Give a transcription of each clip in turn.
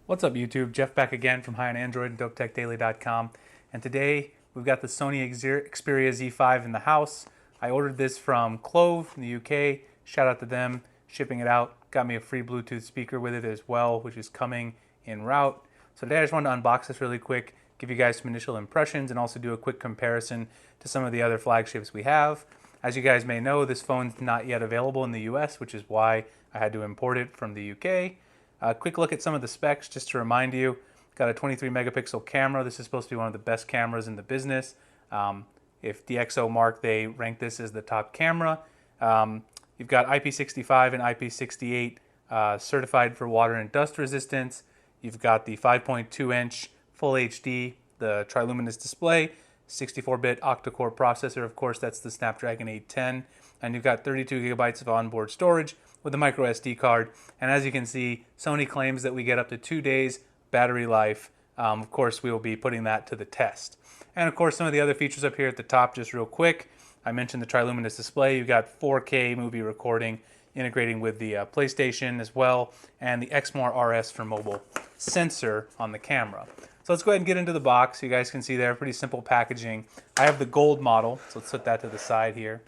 What's up YouTube? Jeff back again from High on Android and DopeTechDaily.com, and today we've got the Sony Xperia Z5 in the house. I ordered this from Clove in the UK. Shout out to them, shipping it out. Got me a free Bluetooth speaker with it as well, which is coming en route. So today I just wanted to unbox this really quick, give you guys some initial impressions, and also do a quick comparison to some of the other flagships we have. As you guys may know, this phone's not yet available in the US, which is why I had to import it from the UK. Quick look at some of the specs just to remind you. Got a 23 megapixel camera. This is supposed to be one of the best cameras in the business. If DxOMark, they rank this as the top camera. You've got IP65 and IP68 certified for water and dust resistance. You've got the 5.2 inch Full HD, the triluminous display, 64-bit octa-core processor. Of course, that's the Snapdragon 810. And you've got 32 gigabytes of onboard storage with a micro SD card. And as you can see, Sony claims that we get up to 2 days battery life. Of course, we will be putting that to the test. And of course, some of the other features up here at the top, just real quick. I mentioned the triluminous display. You've got 4K movie recording integrating with the PlayStation as well, and the Exmor RS for mobile sensor on the camera. So let's go ahead and get into the box. You guys can see there, pretty simple packaging. I have the gold model, so let's put that to the side here.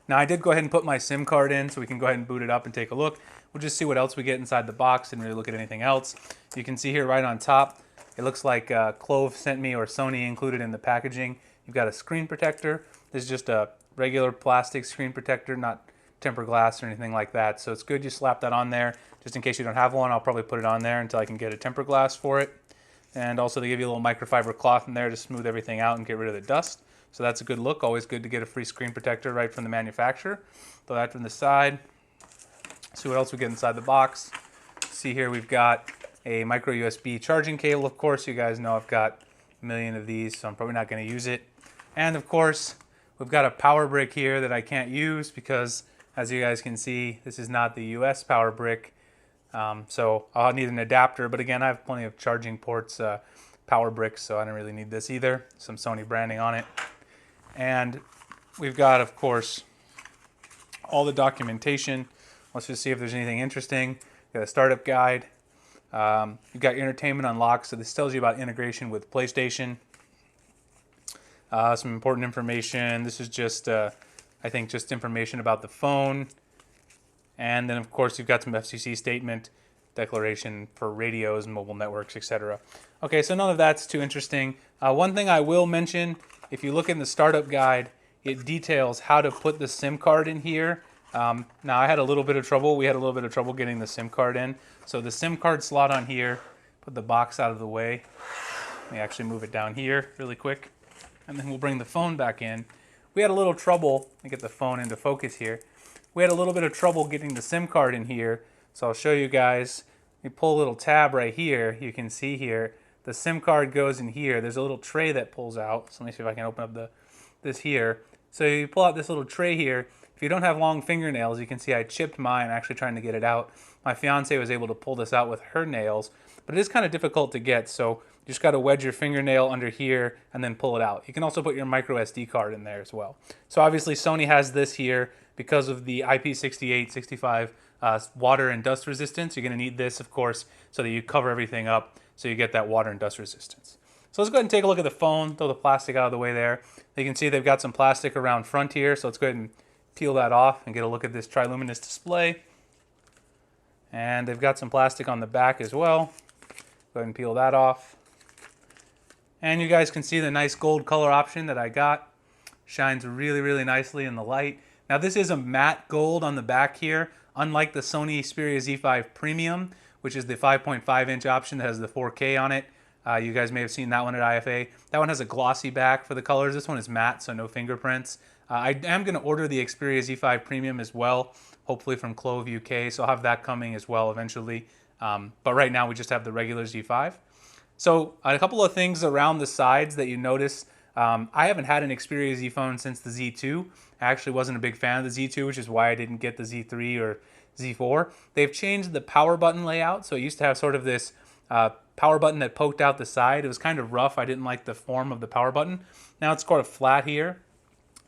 Now I did go ahead and put my SIM card in so we can go ahead and boot it up and take a look. We'll just see what else we get inside the box. Didn't really look at anything else. You can see here right on top, it looks like Clove sent me, or Sony included in the packaging. You've got a screen protector. This is just a regular plastic screen protector, not tempered glass or anything like that. So it's good you slap that on there. Just in case you don't have one, I'll probably put it on there until I can get a tempered glass for it. And also they give you a little microfiber cloth in there to smooth everything out and get rid of the dust. So that's a good look. Always good to get a free screen protector right from the manufacturer. Throw that from the side. See what else we get inside the box. See here we've got a micro USB charging cable. Of course, you guys know I've got a million of these, so I'm probably not going to use it. And of course, we've got a power brick here that I can't use because, as you guys can see, this is not the US power brick. So I'll need an adapter, but again, I have plenty of charging ports, power bricks, so I don't really need this either. Some Sony branding on it. And we've got, of course, all the documentation. Let's just see if there's anything interesting. We've got a startup guide. You've got entertainment unlocked, so this tells you about integration with PlayStation. Some important information. This is just, I think, just information about the phone. And then, of course, you've got some FCC statement, declaration for radios, mobile networks, etc. Okay, so none of that's too interesting. One thing I will mention, if you look in the startup guide, it details how to put the SIM card in here. Now, I had a little bit of trouble. We had a little bit of trouble getting the SIM card in. So the SIM card slot on here, put the box out of the way. Let me actually move it down here really quick. And then we'll bring the phone back in. We had a little trouble. Let me get the phone into focus here. We had a little bit of trouble getting the SIM card in here. So I'll show you guys. We pull a little tab right here. You can see here, the SIM card goes in here. There's a little tray that pulls out. So let me see if I can open up this here. So you pull out this little tray here. If you don't have long fingernails, you can see I chipped mine actually trying to get it out. My fiance was able to pull this out with her nails, but it is kind of difficult to get. So you just got to wedge your fingernail under here and then pull it out. You can also put your micro SD card in there as well. So obviously Sony has this here because of the IP68, 65 water and dust resistance. You're going to need this, of course, so that you cover everything up so you get that water and dust resistance. So let's go ahead and take a look at the phone, throw the plastic out of the way there. You can see they've got some plastic around front here, so let's go ahead and peel that off and get a look at this triluminous display. And they've got some plastic on the back as well. Go ahead and peel that off. And you guys can see the nice gold color option that I got. Shines really, really nicely in the light. Now this is a matte gold on the back here, unlike the Sony Xperia Z5 Premium, which is the 5.5 inch option that has the 4K on it. You guys may have seen that one at IFA. That one has a glossy back for the colors. This one is matte, so no fingerprints. I am going to order the Xperia Z5 Premium as well, hopefully from Clove UK, so I'll have that coming as well eventually. But right now we just have the regular Z5. So a couple of things around the sides that you notice. I haven't had an Xperia Z phone since the Z2. I actually wasn't a big fan of the Z2, which is why I didn't get the Z3 or Z4. They've changed the power button layout, so it used to have sort of this power button that poked out the side. It was kind of rough. I didn't like the form of the power button. Now it's sort of flat here.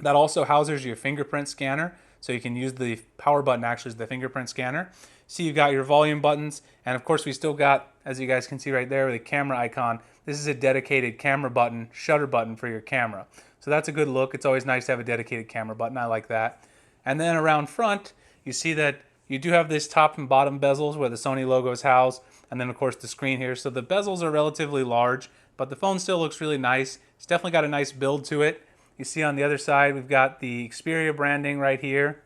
That also houses your fingerprint scanner. so you can use the power button actually as the fingerprint scanner. See, you've got your volume buttons, and of course we still got, as you guys can see right there, the camera icon. This is a dedicated camera button, shutter button for your camera. So that's a good look. It's always nice to have a dedicated camera button. I like that. And then around front, you see that you do have this top and bottom bezels where the Sony logo is housed, and then of course the screen here. So the bezels are relatively large, but the phone still looks really nice. It's definitely got a nice build to it. You see on the other side, we've got the Xperia branding right here.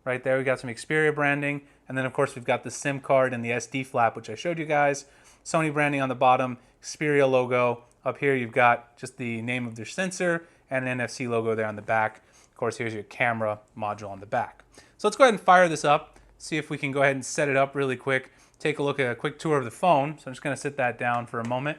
Right there, we got some Xperia branding. And then of course we've got the SIM card and the SD flap, which I showed you guys. Sony branding on the bottom, Xperia logo. Up here you've got just the name of their sensor and an NFC logo there on the back. Of course, here's your camera module on the back. So let's go ahead and fire this up, see if we can go ahead and set it up really quick. Take a look at a quick tour of the phone. So I'm just gonna sit that down for a moment.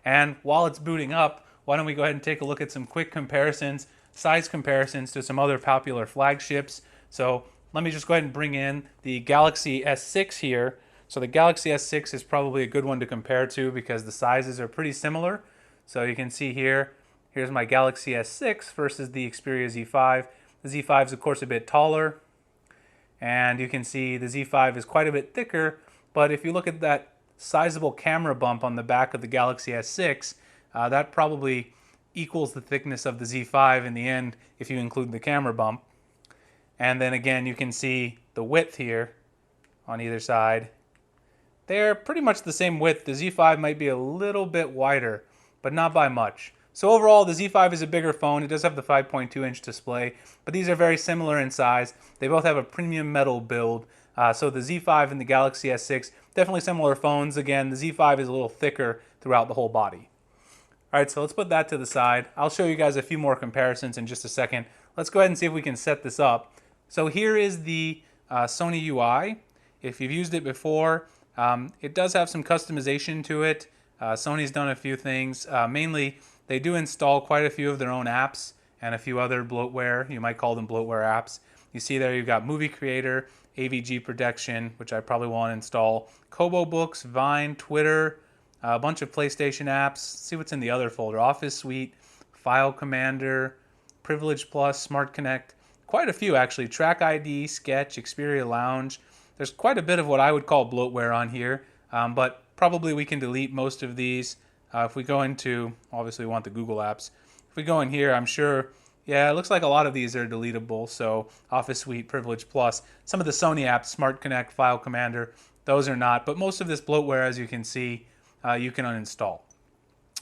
And while it's booting up, why don't we go ahead and take a look at some quick comparisons, size comparisons to some other popular flagships. So let me just go ahead and bring in the Galaxy S6 here. So the Galaxy S6 is probably a good one to compare to because the sizes are pretty similar. So you can see here, here's my Galaxy S6 versus the Xperia Z5. The Z5 is of course a bit taller, and you can see the Z5 is quite a bit thicker, but if you look at that sizable camera bump on the back of the Galaxy S6, that probably equals the thickness of the Z5 in the end if you include the camera bump. And then again, you can see the width here on either side. They're pretty much the same width. The Z5 might be a little bit wider, but not by much. So overall, the Z5 is a bigger phone. It does have the 5.2-inch display, but these are very similar in size. They both have a premium metal build. So the Z5 and the Galaxy S6, definitely similar phones. Again, the Z5 is a little thicker throughout the whole body. All right, so let's put that to the side. I'll show you guys a few more comparisons in just a second. Let's go ahead and see if we can set this up. So here is the Sony UI. If you've used it before, it does have some customization to it. Sony's done a few things. Mainly, they do install quite a few of their own apps and a few other bloatware. You might call them bloatware apps. You see there you've got Movie Creator, AVG Protection, which I probably want to install, Kobo Books, Vine, Twitter, a bunch of PlayStation apps. Let's see what's in the other folder. Office Suite, File Commander, Privilege Plus, Smart Connect. Quite a few actually. Track ID, Sketch, Xperia Lounge. There's quite a bit of what I would call bloatware on here, but probably we can delete most of these. If we go into, obviously we want the Google apps. If we go in here, I'm sure, yeah, it looks like a lot of these are deletable. So Office Suite, Privilege Plus, some of the Sony apps, Smart Connect, File Commander, those are not. But most of this bloatware, as you can see, you can uninstall.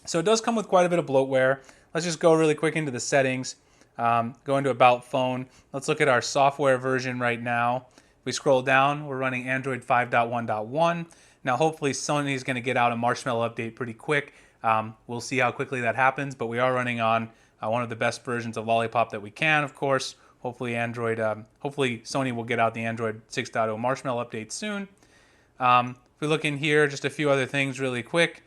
So it does come with quite a bit of bloatware. Let's just go really quick into the settings. Go into About Phone. Let's look at our software version right now. If we scroll down, we're running Android 5.1.1. Now hopefully Sony is going to get out a Marshmallow update pretty quick. We'll see how quickly that happens, but we are running on one of the best versions of Lollipop that we can, of course. Hopefully Sony will get out the Android 6.0 Marshmallow update soon. If we look in here, just a few other things really quick.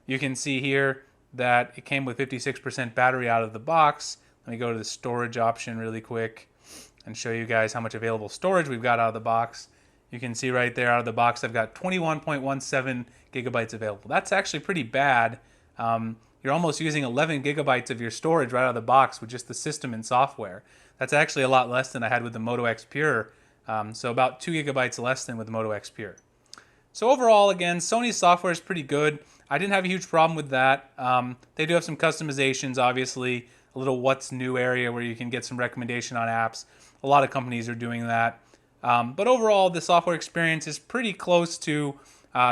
You can see here that it came with 56% battery out of the box. Let me go to the storage option really quick and show you guys how much available storage we've got out of the box. You can see right there out of the box I've got 21.17 gigabytes available. That's actually pretty bad. You're almost using 11 gigabytes of your storage right out of the box with just the system and software. That's actually a lot less than I had with the Moto X Pure. So about 2 gigabytes less than with the Moto X Pure. So overall, again, Sony's software is pretty good. I didn't have a huge problem with that. They do have some customizations, obviously, a little what's new area where you can get some recommendation on apps. A lot of companies are doing that. But overall, the software experience is pretty close to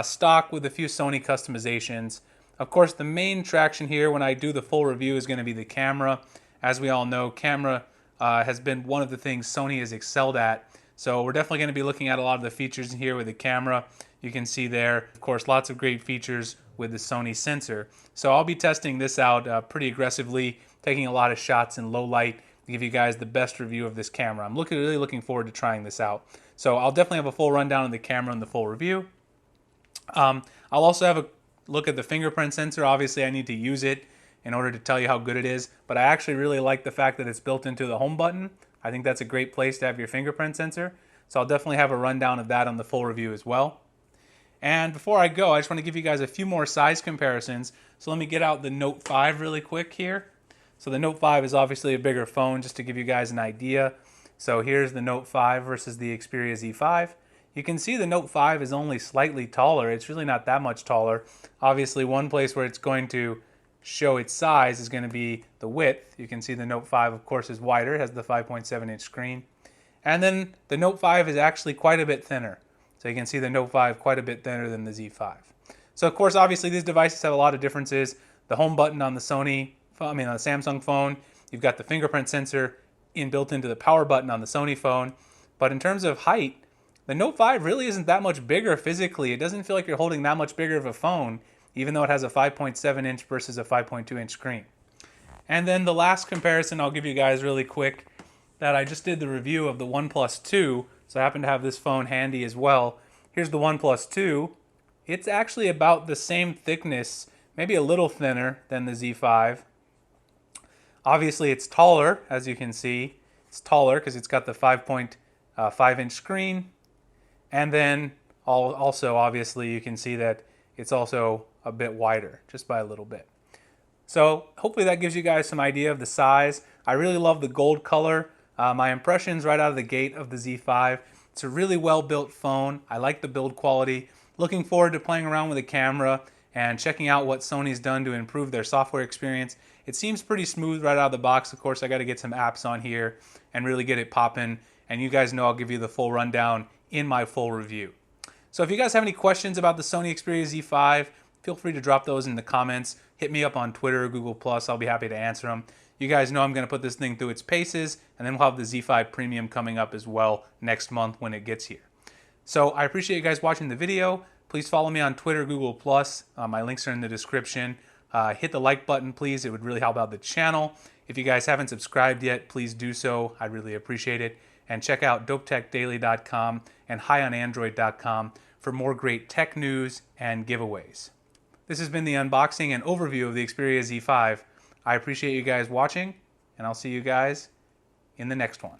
stock with a few Sony customizations. Of course, the main traction here when I do the full review is going to be the camera. As we all know, camera has been one of the things Sony has excelled at. So we're definitely going to be looking at a lot of the features in here with the camera. You can see there, of course, lots of great features with the Sony sensor. So I'll be testing this out pretty aggressively, taking a lot of shots in low light to give you guys the best review of this camera. I'm really looking forward to trying this out. So I'll definitely have a full rundown of the camera and the full review. I'll also have a look at the fingerprint sensor. Obviously, I need to use it in order to tell you how good it is, but I actually really like the fact that it's built into the home button. I think that's a great place to have your fingerprint sensor. So I'll definitely have a rundown of that on the full review as well. And before I go, I just want to give you guys a few more size comparisons. So let me get out the Note 5 really quick here. So the Note 5 is obviously a bigger phone, just to give you guys an idea. So here's the Note 5 versus the Xperia Z5. You can see the Note 5 is only slightly taller. It's really not that much taller. Obviously, one place where it's going to show its size is going to be the width. You can see the Note 5, of course, is wider. It has the 5.7-inch screen. And then the Note 5 is actually quite a bit thinner. So you can see the Note 5 quite a bit thinner than the Z5. So of course, obviously, these devices have a lot of differences. The home button on the on the Samsung phone, you've got the fingerprint sensor built into the power button on the Sony phone. But in terms of height, the Note 5 really isn't that much bigger physically. It doesn't feel like you're holding that much bigger of a phone, even though it has a 5.7-inch versus a 5.2-inch screen. And then the last comparison I'll give you guys really quick, that I just did the review of the OnePlus 2, so I happen to have this phone handy as well. Here's the OnePlus 2. It's actually about the same thickness, maybe a little thinner than the Z5. Obviously it's taller, as you can see. It's taller because it's got the 5.5-inch screen. And then also, obviously, you can see that it's also a bit wider, just by a little bit. So hopefully that gives you guys some idea of the size. I really love the gold color. My impressions right out of the gate of the Z5. It's a really well-built phone. I like the build quality. Looking forward to playing around with the camera and checking out what Sony's done to improve their software experience. It seems pretty smooth right out of the box. Of course, I got to get some apps on here and really get it popping. And you guys know I'll give you the full rundown in my full review. So if you guys have any questions about the Sony Xperia Z5, feel free to drop those in the comments. Hit me up on Twitter or Google+. I'll be happy to answer them. You guys know I'm going to put this thing through its paces, and then we'll have the Z5 Premium coming up as well next month when it gets here. So I appreciate you guys watching the video. Please follow me on Twitter, Google+. My links are in the description. Hit the like button, please. It would really help out the channel. If you guys haven't subscribed yet, please do so. I'd really appreciate it. And check out dopetechdaily.com and highonandroid.com for more great tech news and giveaways. This has been the unboxing and overview of the Xperia Z5. I appreciate you guys watching, and I'll see you guys in the next one.